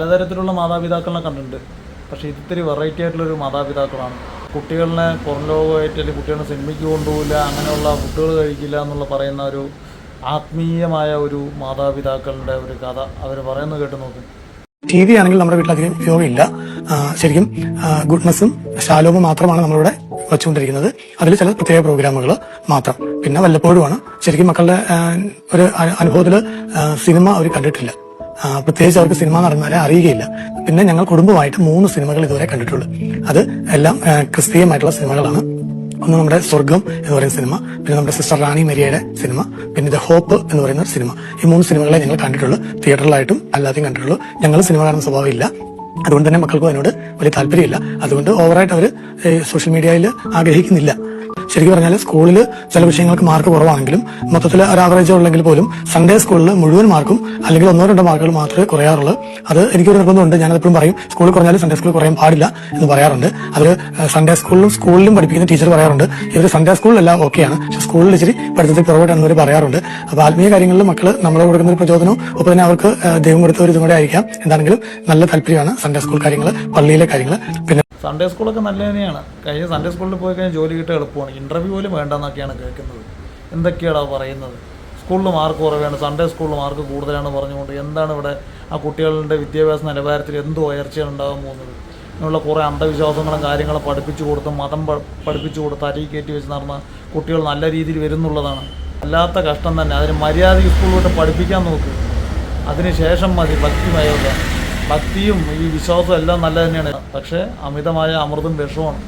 പലതരത്തിലുള്ള മാതാപിതാക്കളെ കണ്ടിട്ടുണ്ട്. പക്ഷേ ഇത്തിരി വെറൈറ്റി ആയിട്ടുള്ളൊരു മാതാപിതാക്കളാണ്. കുട്ടികളെ പുറം ലോകമായിട്ട് അല്ലെങ്കിൽ കുട്ടികളെ സിനിമയ്ക്ക് കൊണ്ടുപോകില്ല, അങ്ങനെയുള്ള ഫുഡുകൾ കഴിക്കില്ല എന്നുള്ള പറയുന്ന ഒരു ആത്മീയമായ ഒരു മാതാപിതാക്കളുടെ ഒരു കഥ അവർ പറയുന്നത് കേട്ട് നോക്കും. ടി വി ആണെങ്കിൽ നമ്മുടെ വീട്ടിലധികം ഉപയോഗമില്ല. ശരിക്കും ഗുഡ്നസ്സും ശാലോമും മാത്രമാണ് നമ്മളിവിടെ വച്ചുകൊണ്ടിരിക്കുന്നത്. അതിൽ ചില പ്രത്യേക പ്രോഗ്രാമുകൾ മാത്രം. പിന്നെ വല്ലപ്പോഴുമാണ് ശരിക്കും മക്കളുടെ ഒരു അനുഭവത്തിൽ സിനിമ അവർ കണ്ടിട്ടില്ല. പ്രത്യേകിച്ച് അവർക്ക് സിനിമ നടന്നാലേ അറിയുകയില്ല. പിന്നെ ഞങ്ങൾ കുടുംബമായിട്ട് 3 സിനിമകൾ ഇതുവരെ കണ്ടിട്ടുള്ളൂ. അത് എല്ലാം ക്രിസ്തീയമായിട്ടുള്ള സിനിമകളാണ്. ഒന്ന് നമ്മുടെ സ്വർഗം എന്ന് പറയുന്ന സിനിമ, പിന്നെ നമ്മുടെ സിസ്റ്റർ റാണി മരിയയുടെ സിനിമ, പിന്നെ ദ ഹോപ്പ് എന്ന് പറയുന്ന സിനിമ. ഈ 3 സിനിമകളെ ഞങ്ങൾ കണ്ടിട്ടുള്ളൂ. തിയേറ്ററിലായിട്ടും അല്ലാതെയും കണ്ടിട്ടുള്ളൂ. ഞങ്ങൾ സിനിമ കാണുന്ന സ്വഭാവമില്ല. അതുകൊണ്ട് തന്നെ മക്കൾക്കും അതിനോട് വലിയ താല്പര്യമില്ല. അതുകൊണ്ട് ഓവറായിട്ട് അവർ സോഷ്യൽ മീഡിയയിൽ ആഗ്രഹിക്കുന്നില്ല. ശരിക്കും പറഞ്ഞാൽ സ്കൂളിൽ ചില വിഷയങ്ങൾക്ക് മാർക്ക് കുറവാണെങ്കിലും മൊത്തത്തിൽ ഒരു ആവറേജ് ഉള്ളെങ്കിൽ പോലും സൺഡേ സ്കൂളിൽ മുഴുവൻ മാർക്കും അല്ലെങ്കിൽ 1-2 മാർക്കുകൾ മാത്രമേ കുറയാറുള്ളൂ. അത് എനിക്കൊരു നിർബന്ധമുണ്ട്. ഞാനതെപ്പോഴും പറയും, സ്കൂളിൽ കുറഞ്ഞാലും സൺഡേ സ്കൂളിൽ കുറയാൻ പാടില്ല എന്ന് പറയാറുണ്ട്. അത് സൺഡേ സ്കൂളിലും പഠിപ്പിക്കുന്ന ടീച്ചർ പറയാറുണ്ട്, ഇവർ സൺഡേ സ്കൂളിലെല്ലാം ഓക്കെയാണ്, പക്ഷെ സ്കൂളിൽ ഇച്ചിരി പഠിത്തത്തിൽ പുറകോട്ടാണെന്ന് അവർ പറയാറുണ്ട്. അപ്പോൾ ആത്മീയ കാര്യങ്ങളിൽ മക്കൾ നമ്മൾ കൊടുക്കുന്ന ഒരു പ്രചോദനവും ഒപ്പം തന്നെ അവർക്ക് ദൈവം കൊടുത്ത ഒരു ഇതും കൂടെ ആയിരിക്കാം. എന്താണെങ്കിലും നല്ല താല്പര്യമാണ് സൺഡേ സ്കൂൾ കാര്യങ്ങൾ, പള്ളിയിലെ കാര്യങ്ങൾ. പിന്നെ സൺഡേ സ്കൂളൊക്കെ നല്ല തന്നെയാണ്. കഴിഞ്ഞ സൺഡേ സ്കൂളിൽ പോയി കഴിഞ്ഞാൽ ജോലി കിട്ടാൻ എളുപ്പമാണ്. ഇൻ്റർവ്യൂ പോലും വേണ്ടെന്നൊക്കെയാണ് കേൾക്കുന്നത്. എന്തൊക്കെയാണ് പറയുന്നത്? സ്കൂളിൽ മാർക്ക് കുറവാണ്, സൺഡേ സ്കൂളിൽ മാർക്ക് കൂടുതലാണ് പറഞ്ഞുകൊണ്ട് എന്താണ് ഇവിടെ ആ കുട്ടികളുടെ വിദ്യാഭ്യാസ നിലവാരത്തിൽ എന്തോ ഉയർച്ചയാണ് ഉണ്ടാകാൻ പോകുന്നത്? ഇങ്ങനെയുള്ള കുറേ അന്ധവിശ്വാസങ്ങളും കാര്യങ്ങളും പഠിപ്പിച്ചു കൊടുത്ത് മതം പഠിപ്പിച്ചു കൊടുത്ത് അരി കയറ്റി വെച്ച് നടന്ന കുട്ടികൾ നല്ല രീതിയിൽ വരുന്നുള്ളതാണ്. അല്ലാത്ത കഷ്ടം തന്നെ. അതിന് മര്യാദയ്ക്ക് സ്കൂളിലോട്ട് പഠിപ്പിക്കാൻ നോക്ക്. അതിനുശേഷം മതി ഭക്തിമയമൊക്കെ. ഭക്തിയും ഈ വിശ്വാസവും എല്ലാം നല്ല തന്നെയാണ്. പക്ഷേ അമിതമായ അമൃതും വിഷമാണ്.